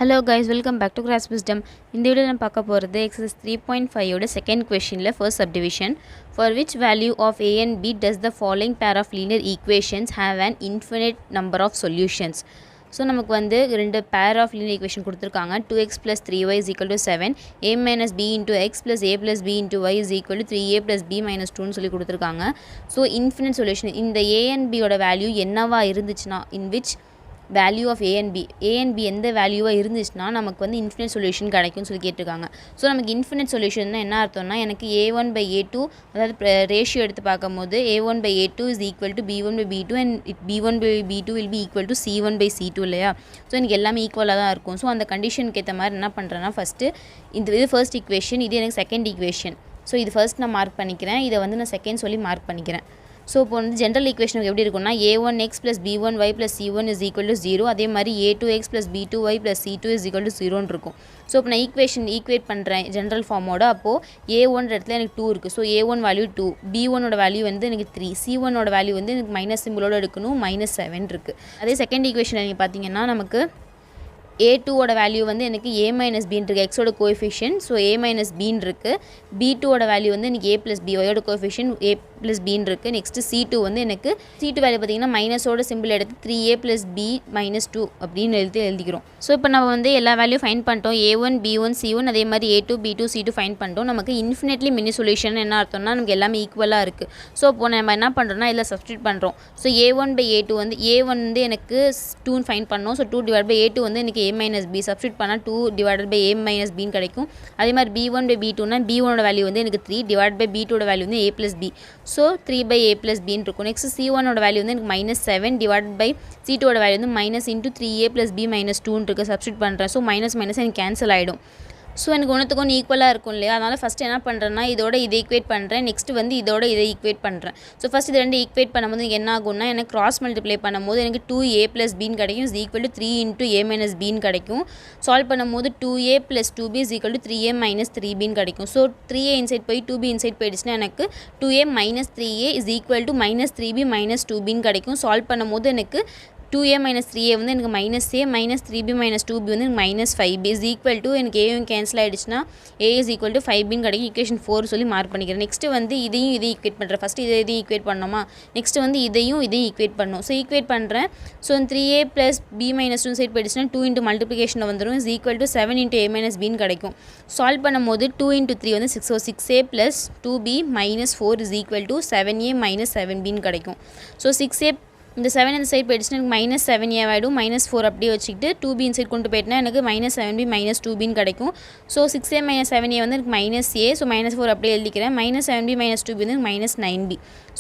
Hello guys, welcome back to Grasp Wisdom. இந்த video நம்ம பார்க்க போகிறது exercise 3.5 ஓட செகண்ட் கொஷினில் first subdivision. For which value of a and b does the following pair of linear equations have an infinite number of solutions? So நமக்கு வந்து ரெண்டு பேர் ஆஃப் லீனியர் ஈக்குவேஷன் கொடுத்துருக்காங்க. 2x + 3y = 7, a - b × x + a + b × y = 3a + b - 2ன்னு சொல்லி கொடுத்துருக்காங்க. So infinite solution இந்த a and b ஓட வேல்யூ என்னவா இருந்துச்சுன்னா in which value of a and b எந்த வேல்யூவாக இருந்துச்சுன்னா நமக்கு வந்து இன்ஃபினிட் சொல்யூஷன் கிடைக்கும்னு சொல்லி கேட்டிருக்காங்க. ஸோ நமக்கு இன்ஃபினிட் சொல்யூஷன் என்ன அர்த்தம்னா எனக்கு a1/a2 அதாவது ரேஷியோ எடுத்து பார்க்கும்போது a1/a2 = b1/b2 and b1/b2 will be equal to c1/c2 இல்லையா. ஸோ எனக்கு எல்லாமே ஈக்குவலாக தான் இருக்கும். ஸோ அந்த கண்டிஷனுக்கு ஏற்ற மாதிரி என்ன பண்ணுறேன்னா ஃபஸ்ட்டு இது ஃபர்ஸ்ட் ஈக்குவேஷன், இது எனக்கு செகண்ட் ஈக்குவேஷன். ஸோ இது ஃபர்ஸ்ட் நான் மார்க் பண்ணிக்கிறேன், இதை வந்து நான் செகண்ட் சொல்லி மார்க் பண்ணிக்கிறேன். ஸோ இப்போ வந்து ஜென்ரல் ஈக்குவேஷன் எப்படி இருக்குன்னா a1x + b1y + c1 = 0, அதே மாதிரி a2x + b2y + c2 = 0ன்னு இருக்கும். ஸோ இப்போ நான் ஈக்குவேட் பண்ணுறேன் ஜென்ரல் ஃபார்மோட. அப்போது a1 இடத்துல எனக்கு 2 இருக்குது. ஸோ a1 வேல்யூ 2, b1ஓட வேல்யூ வந்து எனக்கு 3, c1ஓட வேல்யூ வந்து எனக்கு மைனஸ் சிம்பிளோட எடுக்கணும், -7 இருக்குது. அதே செகண்ட் ஈக்குவேஷனில் நீங்கள் பார்த்தீங்கன்னா நமக்கு a2ஓட வேல்யூ வந்து எனக்கு a - b இருக்குது, எக்ஸோட கோஎஃபிஷியன்ட். ஸோ a - b இருக்குது. b2ஓட வேல்யூ வந்து எனக்கு a + b, ஒயோட கோஎஃபிஷியன்ட் a + b இருக்குது. நெக்ஸ்ட்டு c2 வந்து எனக்கு c2 வேல்யூ பார்த்திங்கன்னா மைனஸோட சிம்பிள் எடுத்து 3a + b - 2 அப்படின்னு எழுதிக்கிறோம். ஸோ இப்போ நம்ம வந்து எல்லா வேல்யூ ஃபைன் பண்ணிட்டோம். a1 b1 c1 அதே மாதிரி a2 b2 c2 ஃபைன் பண்ணிட்டோம். நமக்கு இன்ஃபினிட்லி மினி சொல்யூஷன் என்ன அர்த்தம்னா நமக்கு எல்லாமே ஈக்குவலாக இருக்குது. ஸோ இப்போ நம்ம என்ன பண்ணுறோம்னா இதில் சப்ஸ்டியூட் பண்ணுறோம். ஸோ a1/a2 வந்து a1 வந்து எனக்கு 2 ஃபைன் பண்ணோம். ஸோ 2/a2 வந்து எனக்கு a - b சப்ஸ்டியூட் பண்ணால் 2/a - b கிடைக்கும். அதே மாதிரி b1/b2னா b1ஓட வேல்யூ வந்து எனக்கு 3/b2ஓட வேல்யூ வந்து a + b. So 3/a + b இருக்கும். நெக்ஸ்ட் c1ஓட வேல்யூ வந்து எனக்கு -7 c2ஓட வேல்யூ வந்து -3a + b - 2ன்னு இருக்குது. சப்ஸ்டியூட் பண்ணுறேன். ஸோ மைனஸ் எனக்கு கேன்சல் ஆகிடும். ஸோ எனக்கு ஒன்றுத்துக்கு ஒன்று ஈக்குவலாக இருக்கும் இல்லையா. அதனால் ஃபஸ்ட்டு என்ன பண்ணுறேன்னா இதோட இதை ஈக்குவேட் பண்ணுறேன். நெக்ஸ்ட்டு வந்து இதோட இதை ஈக்குவேட் பண்ணுறேன். ஸோ ஃபஸ்ட் இது ரெண்டு ஈக்குவேட் பண்ணும்போது என்ன ஆகும்னா எனக்கு கிராஸ் மல்டிப்ளை பண்ணும்போது எனக்கு 2a + bன்னு கிடைக்கும், = 3 × a - bன்னு கிடைக்கும். சால்வ் பண்ணும்போது 2a + 2b = 3a - 3bன்னு கிடைக்கும். ஸோ 3a இன்சைட் போய் 2b இன்சைட் போயிடுச்சுன்னா எனக்கு 2a - 3a = -3b - 2bன்னு கிடைக்கும். சால்வ் பண்ணும்போது எனக்கு 2a - 3a வந்து எனக்கு -a -3b - 2b வந்து எனக்கு -5b எனக்கு ஏயும் கேன்சல் ஆகிடுச்சுன்னா a = 5bன்னு கிடைக்கும். ஈக்குவேஷன் 4 சொல்லி மார்க் பண்ணிக்கிறேன். நெக்ஸ்ட்டு வந்து இதையும் ஈக்குவேட் பண்ணுறேன். ஃபஸ்ட்டு இதையும் ஈக்குவேட் பண்ணோமா, நெக்ஸ்ட்டு வந்து இதையும் ஈக்குவேட் பண்ணணும். ஸோ ஈக்குவேட் பண்ணுறேன். ஸோ 3a + b - 2 சைட் போயிடுச்சுன்னா 2 × மல்டிப்ளிகேஷனில் வந்துடும், = 7 × a - bன்னு கிடைக்கும். சால்வ் பண்ணும்போது 2 × 3 வந்து 6, 6a + 2b - 4 = 7a - 7bன்னு கிடைக்கும். ஸோ 6a இந்த 7 இந்த சைட் போயிடுச்சுன்னா எனக்கு -7a ஆகிடும். -4 அப்படியே வச்சுக்கிட்டு 2b இன்சைட் கொண்டு போயிட்டுனா எனக்கு -7b - 2bன்னு கிடைக்கும். ஸோ 6a - 7a வந்து எனக்கு -a. ஸோ -4 அப்படியே எழுதிக்கிறேன். -7b - 2b வந்து -9b.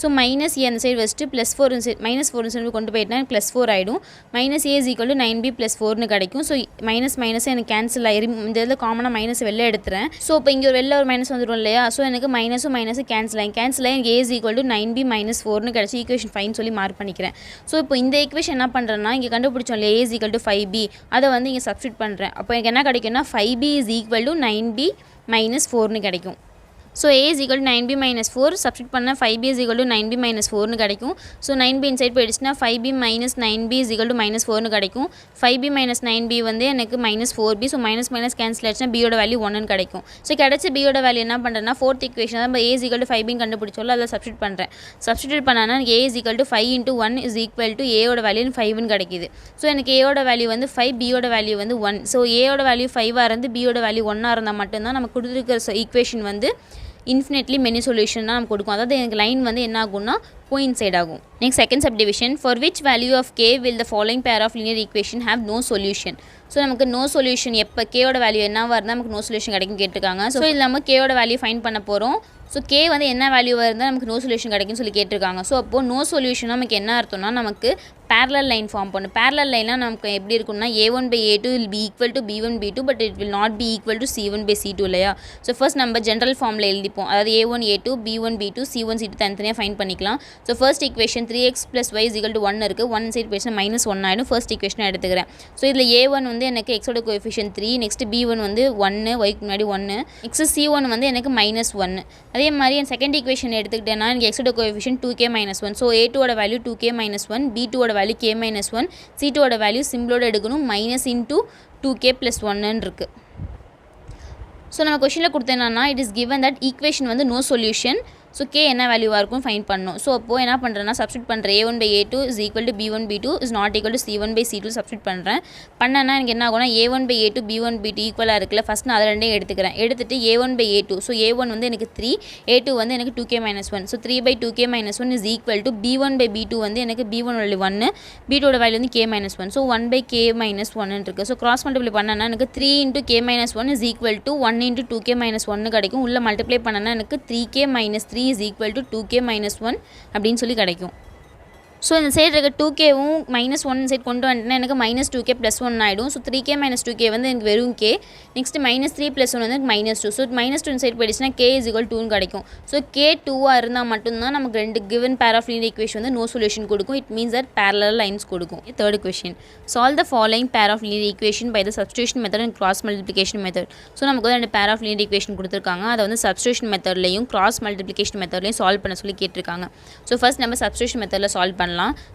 ஸோ -a அந்த சைடு வச்சுட்டு +4 இன்சைட் -4 இன்சைட் கொண்டு போயிட்டுனா எனக்கு +4 ஆகிடும். -a = 9b + 4ன்னு கிடைக்கும். ஸோ மைனஸ் எனக்கு கேன்சல் ஆகிடும். இந்த இதில் காமனாக மைனஸ் வெளில எடுத்துறேன். ஸோ இப்போ இங்கே வெளில ஒரு மைனஸ் வந்துடும் இல்லையா. ஸோ எனக்கு மைனஸும் கேன்சல் ஆகி எனக்கு a = 9b - 4ன்னு கிடச்சி ஈக்குவேஷன் 5 சொல்லி மார்க் பண்ணிக்கிறேன். ஸோ இப்போ இந்த ஈக்குவேஷன் என்ன பண்ணுறேன்னா இங்கே கண்டுபிடிச்சோம் இல்லையா a = 5b, அதை வந்து இங்கே சப்ஸ்டியூட் பண்ணுறேன். அப்போ எனக்கு என்ன கிடைக்கும்னா 5b = 9b - 4ன்னு கிடைக்கும். ஸோ a = 9b - 4 சப்ஸ்டியூட் பண்ணால் 5b = 9b - 4ன்னு கிடைக்கும். ஸோ 9b இன்சைட் போயிடுச்சுன்னா 5b - 9b = -4ன்னு கிடைக்கும். 5b - 9b வந்து எனக்கு -4b. ஸோ மைனஸ் கேன்சல் ஆகிடுச்சுன்னா b-யோட வேல்யூ 1ன்னு கிடைக்கும். ஸோ கிடைச்ச b-யோட வேல்யூ என்ன பண்ணுறேன்னா ஃபோர்த் ஈக்குவேஷன் தான் a = 5bன்னு கண்டுபிடிச்சோல்ல, அதில் சப்ஸ்டியூட் பண்ணுறேன். சப்ஸ்டியூட் பண்ணால் a = 5 × 1 = a-யோட வேல்யூ 5ன்னு கிடைக்கிது. ஸோ எனக்கு a-யோட வேல்யூ வந்து 5, b-யோட வேல்யூ வந்து 1. ஸோ a-யோட வேல்யூ 5ஆக இருந்து b-யோட வேல்யூ 1ஆக இருந்தால் மட்டும்தான் நம்ம கொடுத்துருக்கிற ஈக்குவேஷன் வந்து இன்ஃபினிட்லி மெனி சொல்யூஷன் தான் நம்ம கொடுக்கும். அதாவது எனக்கு லைன் வந்து என்ன ஆகும்னா கோயின்சைட் ஆகும். Next second subdivision. For which value of k will the following pair of linear equation have no solution? So நமக்கு நோ சொல்யூஷன் எப்போ கேயோட வேல்யூ என்னவாக இருந்தால் நமக்கு நோ சொல்யூஷன் கிடைக்கும் கேட்டிருக்காங்க. ஸோ இதில் நம்ம கேயோட வேல்யூ ஃபைன் பண்ண போகிறோம். ஸோ கே வந்து என்ன வேல்யூவாக இருந்தால் நமக்கு நோ சொல்யூஷன் கிடைக்கும்னு சொல்லி கேட்டிருக்காங்க. ஸோ அப்போது நோ சொல்யூஷன் நமக்கு என்ன அர்த்தம்னா நமக்கு பேரலல் லைன் ஃபார்ம் பண்ணும். பேரலல் லைன்லாம் நமக்கு எப்படி இருக்கும்னா a1/a2 will be equal to b1/b2 but it will not be equal to c1/c2 இல்லையா. ஸோ ஃபர்ஸ்ட் நம்ம ஜென்ரல் ஃபார்மில் எழுதிப்போம். அதாவது a1/a2 b1/b2 c1/c2 தனித்தனியாக ஃபைன் பண்ணிக்கலாம். So first equation 3x + y = 1 இருக்குது. 1 சைட் போயிடுச்சுன்னா -1 ஆகிடும். ஃபர்ஸ்ட் ஈக்குவேஷனை எடுத்துக்கிறேன். ஸோ இதில் a1 வந்து எனக்கு எக்ஸோட கோஎஃபிஷியன்ட் 3, நெக்ஸ்ட் b1 வந்து 1, ஒய்க்கு முன்னாடி 1, நெக்ஸ்ட் c1 வந்து எனக்கு -1. அதே மாதிரி என் செகண்ட் ஈக்குவேஷன் எடுத்துக்கிட்டேன்னா எனக்கு எக்ஸோட கோஎஃபிஷியன்ட் 2k - 1. ஸோ a2ஓட வேல்யூ 2k - 1, b2ஓட value k minus one, c2 value சிம்பிளோட எடுக்கணும் மைனஸ் இன்டூ 2k ப்ளஸ் ஒன்னு இருக்குது. ஸோ நம்ம கொஷனில் கொடுத்த என்னன்னா it is given that equation வந்து நோ சொல்யூஷன். ஸோ கே என்ன வேல்யூவாக இருக்கும் ஃபைன் பண்ணணும். ஸோ அப்போது என்ன பண்ணுறேன்னா சப்ஸ்டியூட் பண்ணுறேன் a1/a2 is equal to b1/b2 is not equal to c1/c2 substitute பண்ணுறேன். பண்ணனா எனக்கு என்ன ஆகும்னா a1/a2 b1/b2 ஈக்குவலாக இருக்குல்ல, ஃபஸ்ட் நான் அதை ரெண்டையும் எடுத்துக்கிறேன். எடுத்துகிட்டு a1/a2, ஸோ a1 வந்து எனக்கு 3, a2 வந்து எனக்கு 2k minus one. So 3/2k minus one is equal to b1/b2 வந்து எனக்கு b1 வேல்யூ 1, b2 வேல்யூ வந்து k minus one. So 1/k minus ஒன்னு இருக்குது. ஸோ கிராஸ் மல்டிப்ளை பண்ணனா எனக்கு 3 × k minus one is equal to 1 × 2k minus ஒன்று கிடைக்கும். உள்ள மல்டிப்ளை பண்ணனா எனக்கு 3k minus 3 is equal to 2k minus 1 அப்படின்னு சொல்லி கிடைக்கும். ஸோ இந்த சைடு இருக்க 2kவும் மைனஸ் ஒன் சைட் கொண்டு வந்துட்டுனா எனக்கு மைனஸ் 2k ப்ளஸ் ஒன் ஆகிடும். ஸோ 3k மைனஸ் 2k வந்து எனக்கு வெறும் k. Next minus 3 plus one வந்து மைனஸ் 2. ஸோ மைனஸ் 2 சைட் போயிடுச்சுன்னா k இஸ் ஈக்குவல் 2 கிடைக்கும். ஸோ k 2ஆக இருந்தால் மட்டும்தான் நமக்கு ரெண்டு given pair of linear equation வந்து நோ சொல்யூஷன் கொடுக்கும். It means that parallel lines கொடுக்கும். Third question, solve the following pair of linear equation by the substitution method and cross multiplication method. So நமக்கு வந்து ரெண்டு பேர் ஆஃப் லீனியர் ஈக்குவேஷன் கொடுத்துருக்காங்க. அதை வந்து சப்ஸ்டியூஷன் மெத்தட்லையும் கிராஸ் மல்டிப்ளிகேஷன் மெத்தட்லையும் சால்வ் பண்ண சொல்லி கேட்டிருக்காங்க. ஸோ ஃபர்ஸ்ட் நம்ம சப்ஸ்டியூஷன் மெத்தடில் சால்வ் பண்ணலாம்.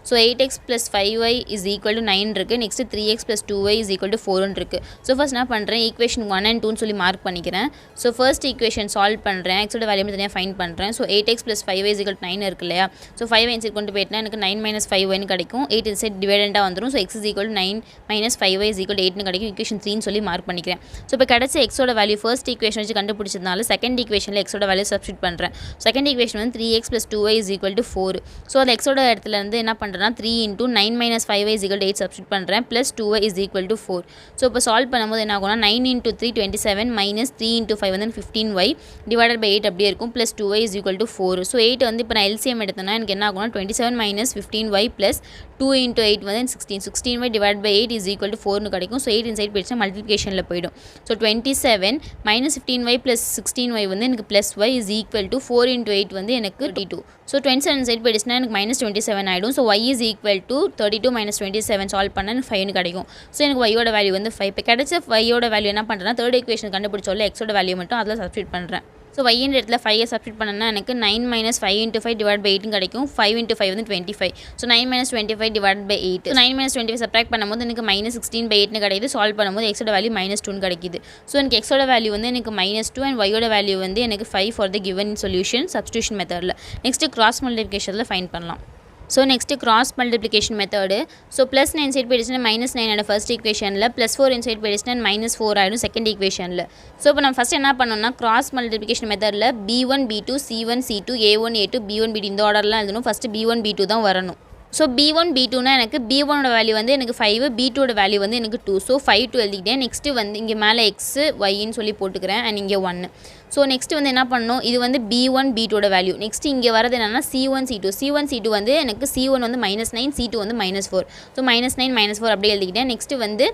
So 8x plus 5y is equal to 9 இருக்குது. Next 3x plus 2y is equal to 4 இருக்குது. ஸோ ஃபர்ஸ்ட் என்ன பண்ணுறேன், ஈக்குவேஷன் 1 and 2 சொல்லி மார்க் பண்ணிக்கிறேன். ஸோ ஃபர்ஸ்ட் ஈக்குவேஷன் சால்வ் பண்ணுறேன், எக்ஸோட வேல்யூ தனியாக ஃபைன் பண்ணுறேன். So 8x plus 5y is equal to 9 இருக்கு இல்லையா. ஸோ 5y இன்சைட் கொண்டு போயிட்டுனா எனக்கு 9 minus 5y கிடைக்கும். 8 இன்சைட் டிவைடண்டாக வந்துடும். So x is equal to 9 minus 5y is equal to 8 கிடைக்கும். ஈக்குவேஷன் 3 சொல்லி மார்க் பண்ணிக்கிறேன். ஸோ இப்போ கிடச்ச எக்ஸோட வேல்யூ ஃபர்ஸ்ட் ஈக்குவேஷன் வச்சு கண்டுபிடிச்சதுனால செகண்ட் ஈக்குவேஷனில் எக்ஸோட வேல்யூ சப்ஸ்டியூட் பண்ணுறேன். செகண்ட் ஈக்குவேஷன் வந்து 3x plus 2y is equal to 4. So அந்த எக்ஸோட இடத்துல இருந்து என்ன பண்ணுறேன்னா 3 × 9 minus 5y is equal to 8 substitute பண்ணுறேன். Plus 2y is equal to 4. So இப்போ சால்வ் பண்ணும்போது என்ன ஆகும்னா 9 × 3 27 மைனஸ் 3 × 5 வந்து 15y டிவைடட் பை 8 அப்படியே இருக்கும். Plus 2y is equal to 4. So 8 வந்து இப்போ நான் எல்சிஎம் எடுத்தேன்னா எனக்கு என்ன ஆகும்னா 27 மைனஸ் 15y ப்ளஸ் 2 × 8 வந்து 16y divide by 8 is equal to 4 கிடைக்கும். ஸோ 8 இன்சைட் போயிடுச்சுன்னா மல்டிப்ளிகேஷனில் போயிடும். So 27 minus 15y plus 16y வந்து எனக்கு plus y is equal to 4 × 8 வந்து எனக்கு 32. ஸோ 27 சைட் போயிடுச்சுன்னா எனக்கு மைனஸ் 27 ஆகிடும். So y is equal to 32 minus 27 solve பண்ண எனக்கு 5 கிடைக்கும். ஸோ எனக்கு y-ஓட வேல்யூ வந்து 5. இப்போ கிடைச்ச y-ஓட வேல்யூ என்ன பண்ணுறேன்னா தேர்ட் ஈக்குவேஷன் கண்டுபிடிச்சோல்ல x-ஓட வேல்யூ மட்டும் அதில் சப்ஸ்டியூட் பண்ணுறேன். ஸோ y-ன்ற இடத்துல 5 சப்ஸ்டியூட் பண்ணனா எனக்கு 9 minus 5 × 5 டிவைட் பை 8 கிடைக்கும். 5 × 5 வந்து 25. So 9 minus 25 divide by 8. 9 minus 25 subtract பண்ணும்போது எனக்கு மைனஸ் 16/8 கிடைக்குது. சால்வ் பண்ணும்போது x-ஓட வேல்யூ மைனஸ் 2 கிடைக்குது. ஸோ எனக்கு x-ஓட வேல்யூ வந்து எனக்கு மைனஸ் 2 அண்ட் y-ஓட வேல்யூ வந்து எனக்கு 5 for the given solution substitution மெத்தடில். நெக்ஸ்ட்டு கிராஸ் மல்டிப்ளிகேஷனில் ஃபைண்ட் பண்ணலாம். So next cross multiplication method. So plus 9 side போயிடுச்சுன்னா மைனஸ் 9 ஆகிடும் ஃபர்ஸ்ட் ஈக்குவேஷனில். ப்ளஸ் 4 இன்சைட் போயிடுச்சுன்னா மைனஸ் 4 ஆகிடும் செகண்ட் ஈக்குவேஷனில். ஸோ இப்போ நம்ம ஃபஸ்ட் என்ன பண்ணோம்னா கிராஸ் மல்டிப்ளிகேஷன் மெத்தடில் b1 b2 c1 c2 a1 a2 b1 b2 இந்த ஆர்டர்லாம் எழுதணும். ஃபஸ்ட்டு b1 b2 தான் வரணும். ஸோ b1 b2னா எனக்கு b1ஓட வேல்யூ வந்து எனக்கு 5, b2ஓட வேல்யூ வந்து எனக்கு 2. ஸோ 5 2 எழுதிக்கிட்டேன். நெக்ஸ்ட்டு வந்து இங்கே மேலே x yன்னு சொல்லி போட்டுக்கிறேன் அண்ட் இங்கே 1. ஸோ நெக்ஸ்ட்டு வந்து என்ன பண்ணணும், இது வந்து b1 b2ஓட வேல்யூ. நெக்ஸ்ட்டு இங்கே வரது என்னென்னா c1 c2 வந்து எனக்கு c1 வந்து -9 c2 வந்து -4. ஸோ -9 -4 அப்படியே எழுதிக்கிட்டேன். நெக்ஸ்ட்டு வந்து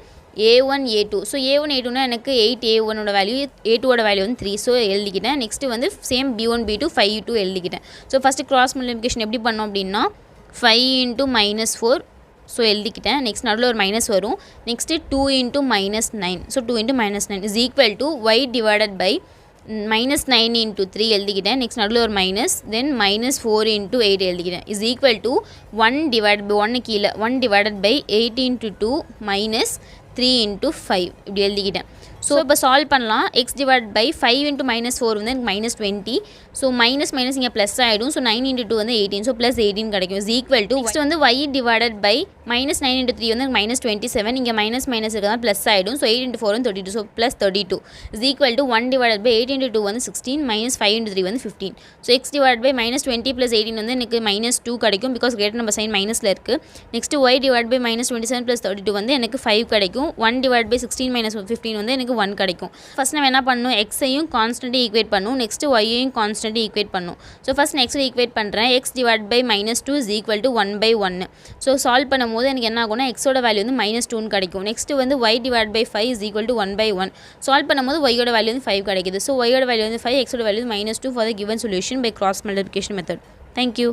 a1 a2. ஸோ a1 a2னா எனக்கு 8 a1ஓட வேல்யூ, a2ஓட வேல்யூ வந்து 3. ஸோ எழுதிக்கிட்டேன். நெக்ஸ்ட்டு வந்து சேம் b1 b2 5 2 எழுதிக்கிட்டேன். ஸோ ஃபஸ்ட்டு கிராஸ் மல்டிப்ளிகேஷன் எப்படி பண்ணோம் அப்படின்னா 5 × -4. ஸோ எழுதிக்கிட்டேன். நெக்ஸ்ட் நடுவில் ஒரு மைனஸ் வரும். Next 2 × -9. So 2 × -9 is equal to y divided by -9 × 3 எழுதிக்கிட்டேன். நெக்ஸ்ட் நடுவில் ஒரு மைனஸ், தென் -4 × 8 எழுதிக்கிட்டேன். Is equal to 1 divide by 1 கீழே 1 டிவைடட் பை 8 × 2 மைனஸ் 3 × 5 இப்படி எழுதிக்கிட்டேன். ஸோ இப்போ சால்வ் பண்ணலாம். எக்ஸ் டிவைட் பை 5 × -4 வந்து எனக்கு -20. ஸோ மைனஸ் மைனஸ் இங்கே ப்ளஸ் ஆகிடும். ஸோ 9 × 2 வந்து 18. ஸோ ப்ளஸ் 18 கிடைக்கும். இஸ் ஈக்குவல் டு நெக்ஸ்ட் வந்து y டிவைடட் பை -9 × 3 வந்து -27. இங்கே மைனஸ் மைனஸ் இருக்கிறதா ப்ளஸ் ஆகிடும். ஸோ 8 × 4 வந்து 32. So plus 32 is equal to 1 divided by 8 × 2 வந்து 16 மைனஸ் 5 × 3 வந்து 15. ஸோ எக்ஸ் டிவைட் பை -20 + 18 வந்து எனக்கு -2 கிடைக்கும். பிகாஸ் கிரேட்டர் நம்பர் சைன் மைனஸில் இருக்குது. நெக்ஸ்ட் y டிவைட் பை -27 + 32 வந்து எனக்கு 5 கிடைக்கும். 1 டிவைட் பை 16 - 15 வந்து எனக்கு 1 கிடைக்கும். ஃபஸ்ட் நம்ம என்ன பண்ணணும், எக்ஸையும் கான்ஸ்டன்ட்டை ஈக்குவேட் பண்ணணும். நெக்ஸ்ட்டு ஒய்யையும் கான்ஸ்டன்ட்டை ஈக்குவேட் பண்ணணும். ஸோ ஃபஸ்ட் நான் எக்ஸை ஈக்குவேட் பண்ணுறேன். X divide by -2 is equal to 1/1. So solve பண்ணும்போது எனக்கு என்ன ஆகும்னா எக்ஸோட வேல்யூ வந்து -2 கிடைக்கும். நெக்ஸ்ட்டு வந்து y divide by 5 is equal to 1/1. Solve பண்ணும்போது ஒய்யோட வேல்யூ வந்து 5 கிடைக்குது. ஸோ ஒய்யோட வேல்யூ வந்து 5, எக்ஸோட value -2 for the given solution by cross multiplication method. Thank you.